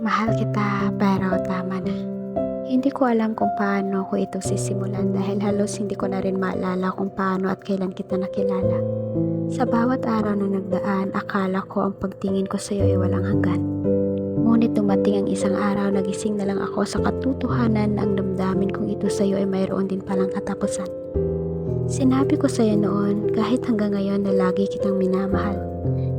Mahal kita pero tama na. Hindi ko alam kung paano ko ito sisimulan dahil halos hindi ko na rin maalala kung paano at kailan kita nakilala. Sa bawat araw na nagdaan, akala ko ang pagtingin ko sa iyo ay walang hanggan. Ngunit dumating ang isang araw, nagising na lang ako sa katotohanan na ang damdamin kong ito sa iyo ay mayroon din palang katapusan. Sinabi ko sa iyo noon, kahit hanggang ngayon na lagi kitang minamahal.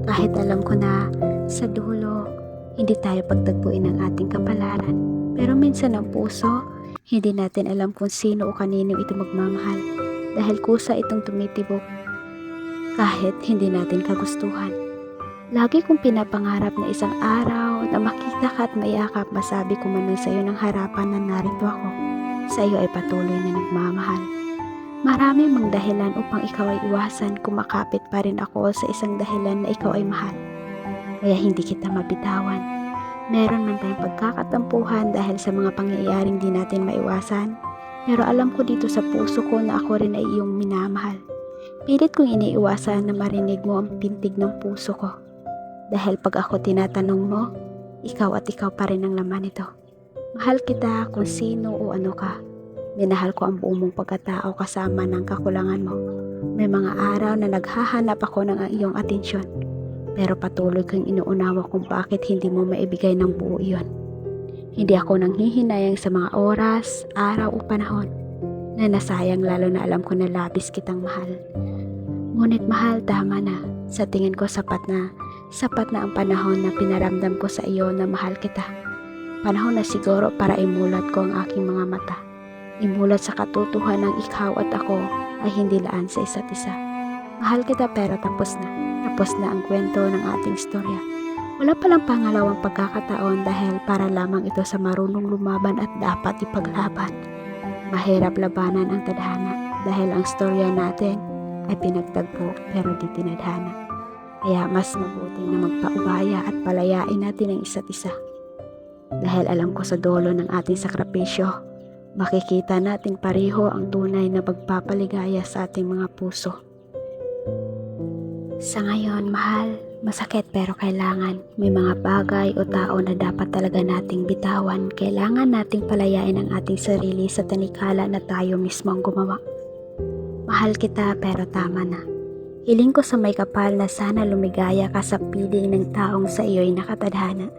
Kahit alam ko na sa dulo, hindi tayo pagtagpuin ng ating kapalaran. Pero minsan ang puso, hindi natin alam kung sino o kanino ito magmamahal. Dahil kusa itong tumitibok kahit hindi natin kagustuhan. Lagi kong pinapangarap na isang araw na makita ka at maiyakap, masabi ko man sa iyo ng harapan na narito ako. Sa iyo ay patuloy na nagmamahal. Marami mang dahilan upang ikaw ay iwasan, kumakapit pa rin ako sa isang dahilan na ikaw ay mahal. Kaya hindi kita mabitawan. Meron man tayong pagkakatampuhan dahil sa mga pangyayaring di natin maiwasan. Pero alam ko dito sa puso ko na ako rin ay iyong minamahal. Pilit kong iniiwasan na marinig mo ang pintig ng puso ko. Dahil pag ako tinatanong mo, ikaw at ikaw pa rin ang laman nito. Mahal kita kung sino o ano ka. Minahal ko ang buong mong pagkatao kasama ng kakulangan mo. May mga araw na naghahanap ako ng iyong atensyon. Pero patuloy kong inuunawa kung bakit hindi mo maibigay ng buo iyon. Hindi ako nanghihinayang sa mga oras, araw o panahon na nasayang, lalo na alam ko na labis kitang mahal. Ngunit mahal, tama na. Sa tingin ko sapat na ang panahon na pinaramdam ko sa iyo na mahal kita. Panahon na siguro para imulat ko ang aking mga mata. Imulat sa katotohanan ng ikaw at ako ay hindi laan sa isa't isa. Mahal kita pero tapos na. Tapos na ang kwento ng ating istorya. Wala palang pangalawang pagkakataon dahil para lamang ito sa marunong lumaban at dapat ipaglaban. Mahirap labanan ang tadhana dahil ang storya natin ay pinagtagpo pero di tinadhana. Kaya mas mabuti na magpaubaya at palayain natin ang isa't isa. Dahil alam ko sa dulo ng ating sakripisyo, makikita natin pareho ang tunay na pagpapaligaya sa ating mga puso. Sa ngayon, mahal, masakit pero kailangan. May mga bagay o tao na dapat talaga nating bitawan. Kailangan nating palayain ang ating sarili sa tanikala na tayo mismo ang gumawa. Mahal kita pero tama na. Hiling ko sa may kapal na sana lumigaya ka sa piling ng taong sa iyo'y nakatadhana.